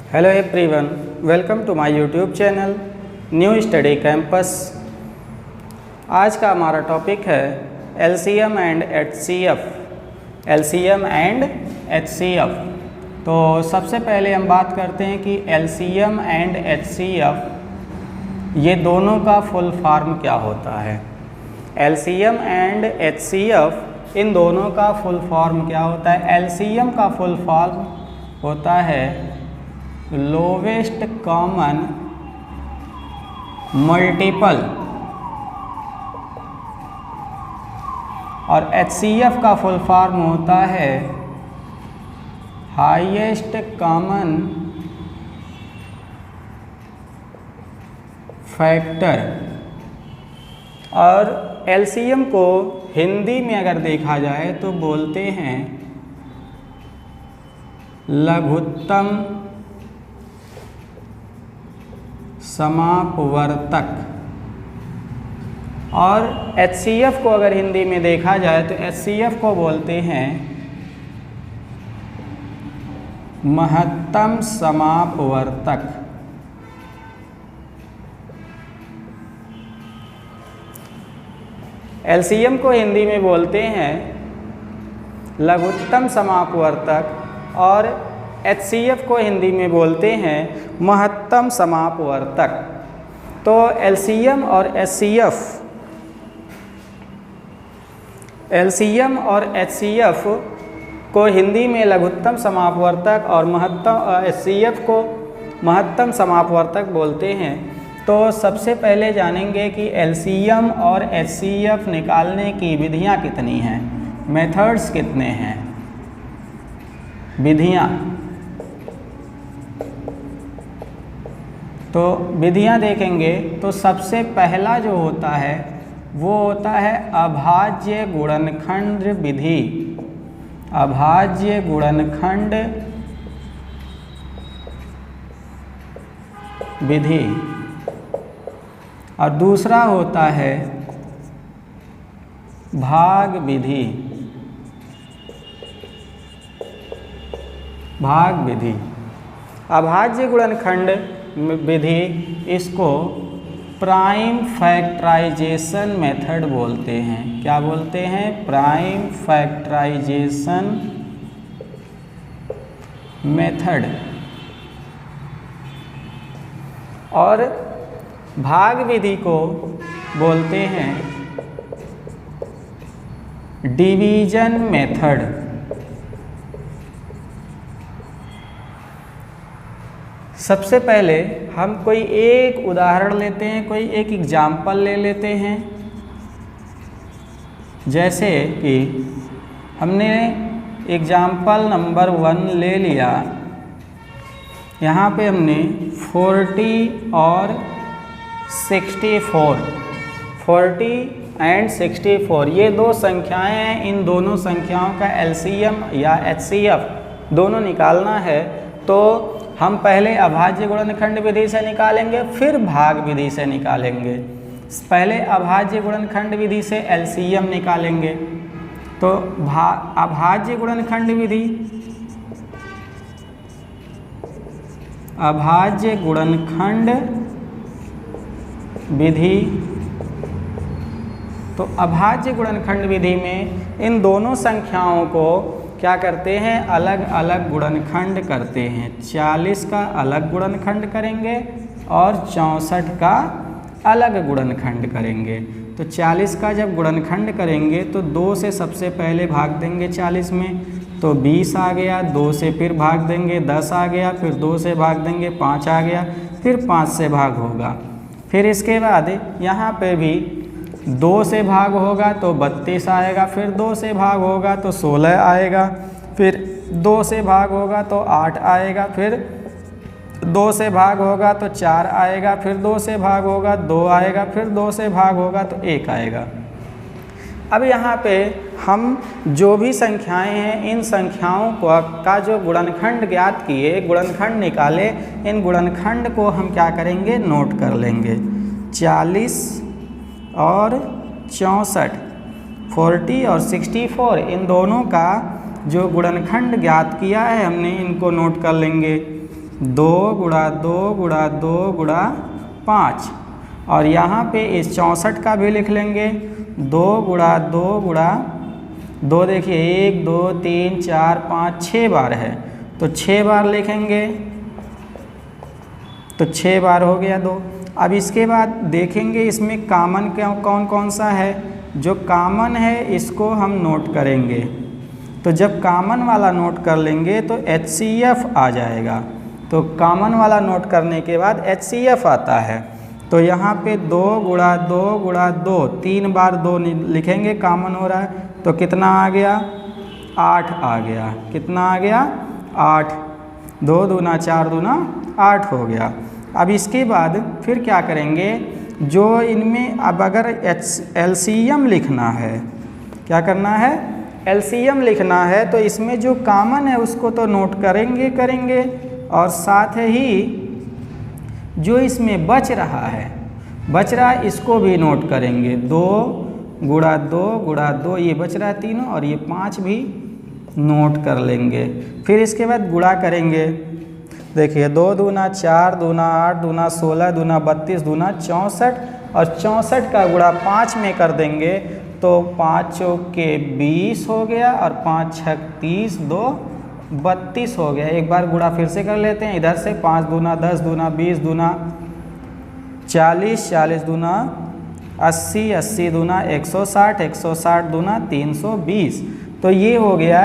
Hello everyone, welcome to my YouTube channel new study campus. आज का हमारा topic है LCM and HCF. LCM and HCF. तो सबसे पहले हम बात करते हैं कि एलसीएम एंड एचसीएफ ये दोनों का फुल फॉर्म क्या होता है। एलसीएम एंड एचसीएफ इन दोनों का फुल फॉर्म क्या होता है। एलसीएम का फुल फॉर्म होता है लोवेस्ट कॉमन मल्टीपल और एचसीएफ का फुल फॉर्म होता है हाईएस्ट कॉमन फैक्टर। और एलसीएम को हिंदी में अगर देखा जाए तो बोलते हैं लघुत्तम समापवर्तक। और एचसीएफ को अगर हिंदी में देखा जाए तो एचसीएफ को बोलते हैं महत्तम समापवर्तक। एलसीएम को हिंदी में बोलते हैं लघुत्तम समापवर्तक और एचसीएफ को हिंदी में बोलते हैं महत्तम समापवर्तक। तो एलसीएम और एचसीएफ को हिंदी में लघुत्तम समापवर्तक और एचसीएफ को महत्तम समापवर्तक बोलते हैं। तो सबसे पहले जानेंगे कि एलसीएम और एचसीएफ निकालने की विधियां कितनी हैं, मेथड्स कितने हैं, विधियां। तो विधियां देखेंगे तो सबसे पहला जो होता है वो होता है अभाज्य गुणनखंड विधि। अभाज्य गुणनखंड विधि। और दूसरा होता है भाग विधि। भाग विधि। अभाज्य गुणनखंड विधि इसको प्राइम फैक्टराइजेशन मेथड बोलते हैं। क्या बोलते हैं? Prime factorization method. और भाग विधि को बोलते हैं डिवीजन मेथड। सबसे पहले हम कोई एक उदाहरण लेते हैं, कोई एक एग्जाम्पल ले लेते हैं। जैसे कि हमने एग्जाम्पल नंबर 1 ले लिया। यहाँ पे हमने 40 और 64, 40 एंड 64 ये दो संख्याएं हैं। इन दोनों संख्याओं का एलसीएम या एचसीएफ दोनों निकालना है। तो हम पहले अभाज्य गुणनखंड विधि से निकालेंगे, फिर भाग विधि से निकालेंगे। पहले अभाज्य गुणनखंड विधि से एलसीएम निकालेंगे। तो अभाज्य गुणनखंड विधि, अभाज्य गुणनखंड विधि। तो अभाज्य गुणनखंड विधि में इन दोनों संख्याओं को क्या करते हैं? अलग अलग गुणनखंड करते हैं। 40 का अलग गुणनखंड करेंगे और 64 का अलग गुणनखंड करेंगे। तो 40 का जब गुणनखंड करेंगे तो 2 से सबसे पहले भाग देंगे 40 में, तो 20 आ गया। 2 से फिर भाग देंगे 10 आ गया, फिर 2 से भाग देंगे 5 आ गया, फिर 5 से भाग होगा। फिर इसके बाद यहाँ पे भी 2 से भाग होगा तो 32 आएगा, फिर 2 से भाग होगा तो 16 आएगा, फिर 2 से भाग होगा तो 8 आएगा, फिर 2 से भाग होगा तो 4 आएगा, फिर 2 से भाग होगा 2 आएगा, फिर 2 से भाग होगा तो 1 आएगा। अब यहाँ पे हम जो भी संख्याएं हैं इन संख्याओं का जो गुणनखंड ज्ञात किए, गुणनखंड निकाले, इन गुणनखंड को हम क्या करेंगे? नोट कर लेंगे। 40 और 64, 40 और 64 इन दोनों का जो गुणनखंड ज्ञात किया है हमने, इनको नोट कर लेंगे। 2 गुणा 2 गुणा 2 गुणा 5, और यहाँ पे इस 64 का भी लिख लेंगे 2 गुणा 2 गुणा 2, देखिए 1 2 3 4 5 6 बार है, तो 6 बार लिखेंगे, तो 6 बार हो गया 2। अब इसके बाद देखेंगे इसमें कॉमन कौन कौन सा है, जो कॉमन है इसको हम नोट करेंगे। तो जब कॉमन वाला नोट कर लेंगे तो HCF आ जाएगा। तो कॉमन वाला नोट करने के बाद HCF आता है। तो यहाँ पे 2 गुणा 2 गुणा 2, 3 बार 2 लिखेंगे, कॉमन हो रहा है, तो कितना आ गया 8 आ गया। कितना आ गया 8, 2 दूना 4 दूना 8 हो गया। अब इसके बाद फिर क्या करेंगे, जो इनमें अब अगर LCM लिखना है, क्या करना है LCM लिखना है, तो इसमें जो कॉमन है उसको तो नोट करेंगे और साथ ही जो इसमें बच रहा है इसको भी नोट करेंगे। 2 गुणा 2 गुणा 2, ये बच रहा है तीनों, और ये 5 भी नोट कर लेंगे। फिर इसके बाद गुणा करेंगे, देखिए 2 दूना 4 दूना 8 दूना 16 दूना 32 दूना 64, और 64 का गुणा 5 में कर देंगे तो 5 चौके 20 हो गया, और 5 छक 30, 2 32 हो गया। एक बार गुणा फिर से कर लेते हैं इधर से, 5 दूना 10 दूना 20 दूना 40, 40 दूना 80, 80 दूना 160, 160 दूना 320। तो ये हो गया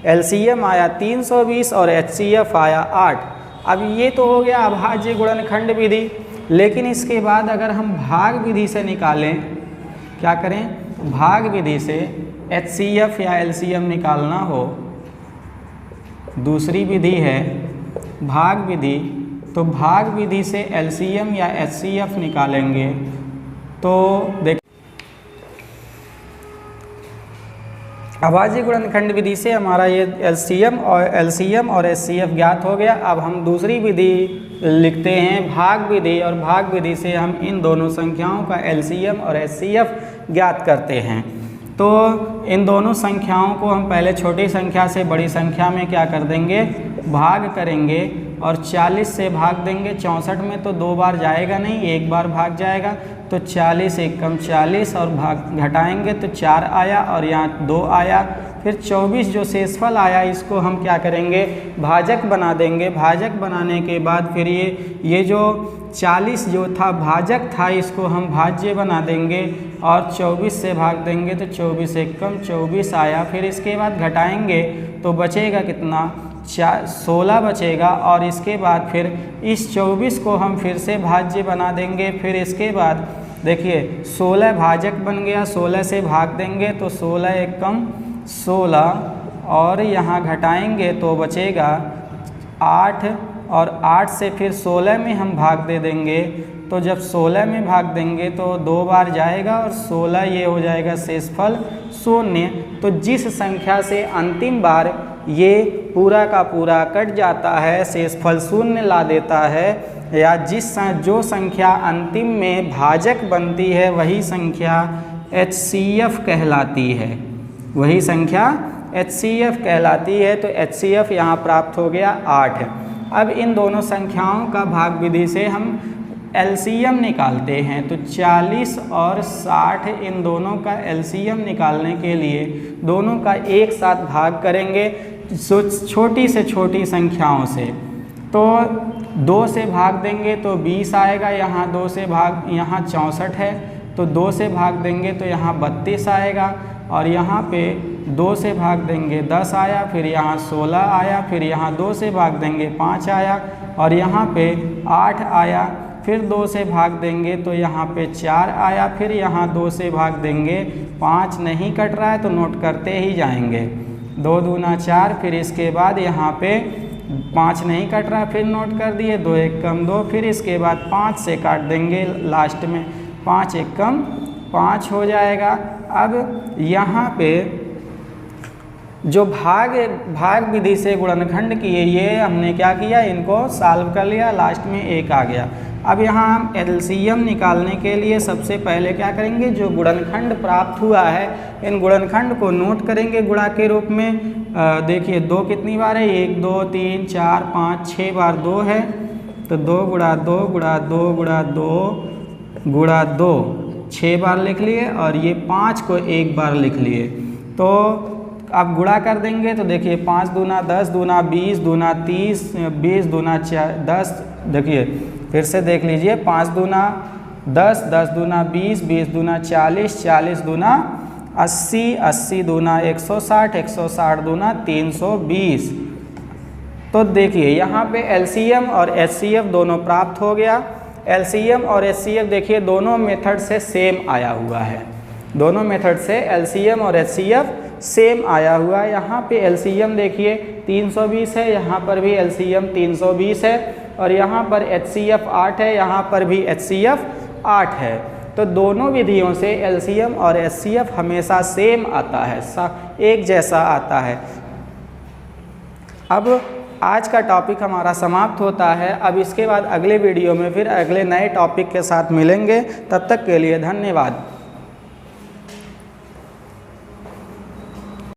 LCM आया 320 और HCF आया 8। अब ये तो हो गया अभाज्य गुणनखंड विधि। लेकिन इसके बाद अगर हम भाग विधि से निकालें, क्या करें, भाग विधि से HCF या LCM निकालना हो, दूसरी विधि है भाग विधि, तो भाग विधि से LCM या HCF निकालेंगे। तो देख, अभाज्य गुणनखंड विधि से हमारा ये LCM और HCF ज्ञात हो गया। अब हम दूसरी विधि लिखते हैं भाग विधि, और भाग विधि से हम इन दोनों संख्याओं का LCM और HCF ज्ञात करते हैं। तो इन दोनों संख्याओं को हम पहले छोटी संख्या से बड़ी संख्या में क्या कर देंगे, भाग करेंगे, और 40 से भाग देंगे। 64 में तो 2 बार जाएगा नहीं, 1 बार भाग जाएगा, तो 40 एक कम 40, और भाग घटाएंगे तो 4 आया, और यहाँ 2 आया। फिर 24 जो शेषफल आया इसको हम क्या करेंगे, भाजक बना देंगे। भाजक बनाने के बाद फिर ये जो 40 जो था भाजक था, इसको हम भाज्य बना देंगे, और 24 से भाग देंगे तो 24 एक कम 24 आया। फिर इसके बाद घटाएंगे तो बचेगा कितना, 16 बचेगा, और इसके बाद फिर इस 24 को हम फिर से भाज्य बना देंगे। फिर इसके बाद देखिए 16 भाजक बन गया, 16 से भाग देंगे तो 16 एक कम 16, और यहाँ घटाएंगे तो बचेगा 8, और 8 से फिर 16 में हम भाग दे देंगे। तो जब 16 में भाग देंगे तो 2 बार जाएगा, और 16 ये हो जाएगा शेषफल 0। तो जिस संख्या से अंतिम बार ये पूरा का पूरा कट जाता है, शेषफल 0 ला देता है, या जो संख्या अंतिम में भाजक बनती है वही संख्या HCF कहलाती है, वही संख्या HCF कहलाती है। तो HCF यहाँ प्राप्त हो गया 8। अब इन दोनों संख्याओं का भाग विधि से हम LCM निकालते हैं। तो 40 और 60 इन दोनों का LCM निकालने के लिए दोनों का एक साथ भाग करेंगे छोटी से छोटी संख्याओं से। तो 2 से भाग देंगे तो 20 आएगा, यहाँ 2 से भाग, यहाँ 64 है तो 2 से भाग देंगे तो यहाँ 32 आएगा, और यहाँ पे 2 से भाग देंगे 10 आया, फिर यहाँ 16 आया, फिर यहाँ 2 से भाग देंगे 5 आया, और यहाँ पे 8 आया। फिर 2 से भाग देंगे तो यहाँ पे 4 आया, फिर यहाँ 2 से भाग देंगे 5 नहीं कट रहा है तो नोट करते ही जाएंगे, 2 दूना 4। फिर इसके बाद यहाँ पे 5 नहीं कट रहा, फिर नोट कर दिए, 2 एक कम 2। फिर इसके बाद 5 से काट देंगे लास्ट में, 5 एक कम 5 हो जाएगा। अब यहाँ पे जो भाग विधि से गुणनखंड किए, ये हमने क्या किया, इनको सॉल्व कर लिया, लास्ट में 1 आ गया। अब यहाँ हम एलसीएम निकालने के लिए सबसे पहले क्या करेंगे, जो गुणनखंड प्राप्त हुआ है इन गुणनखंड को नोट करेंगे गुणा के रूप में। देखिए 2 कितनी बार है, 1 2 3 4 5 6 बार 2 है, तो 2 गुणा 2 गुणा 2 गुणा 2 गुणा 2 6 बार लिख लिए, और ये 5 को 1 बार लिख लिए। तो अब गुणा कर देंगे तो देखिए 5 दूना 10 दूना 20 दूना 30 20 दूना 10, देखिए फिर से देख लीजिए 5 दूना 10 10 दूना 20 20 दूना 40 40 दूना 80 80 दूना 160 160 दूना 320। तो देखिए यहाँ पे एलसीएम और एचसीएफ दोनों प्राप्त हो गया। एलसीएम और एचसीएफ देखिए दोनों मेथड से सेम आया हुआ है, दोनों मेथड से एलसीएम और एचसीएफ सेम आया हुआ है। यहाँ पे एलसीएम देखिए 320 है, यहाँ पर भी एलसीएम 320 है, और यहाँ पर एचसीएफ 8 है, यहाँ पर भी एचसीएफ 8 है। तो दोनों विधियों से एलसीएम और एचसीएफ हमेशा सेम आता है, एक जैसा आता है। अब आज का टॉपिक हमारा समाप्त होता है। अब इसके बाद अगले वीडियो में फिर अगले नए टॉपिक के साथ मिलेंगे। तब तक के लिए धन्यवाद।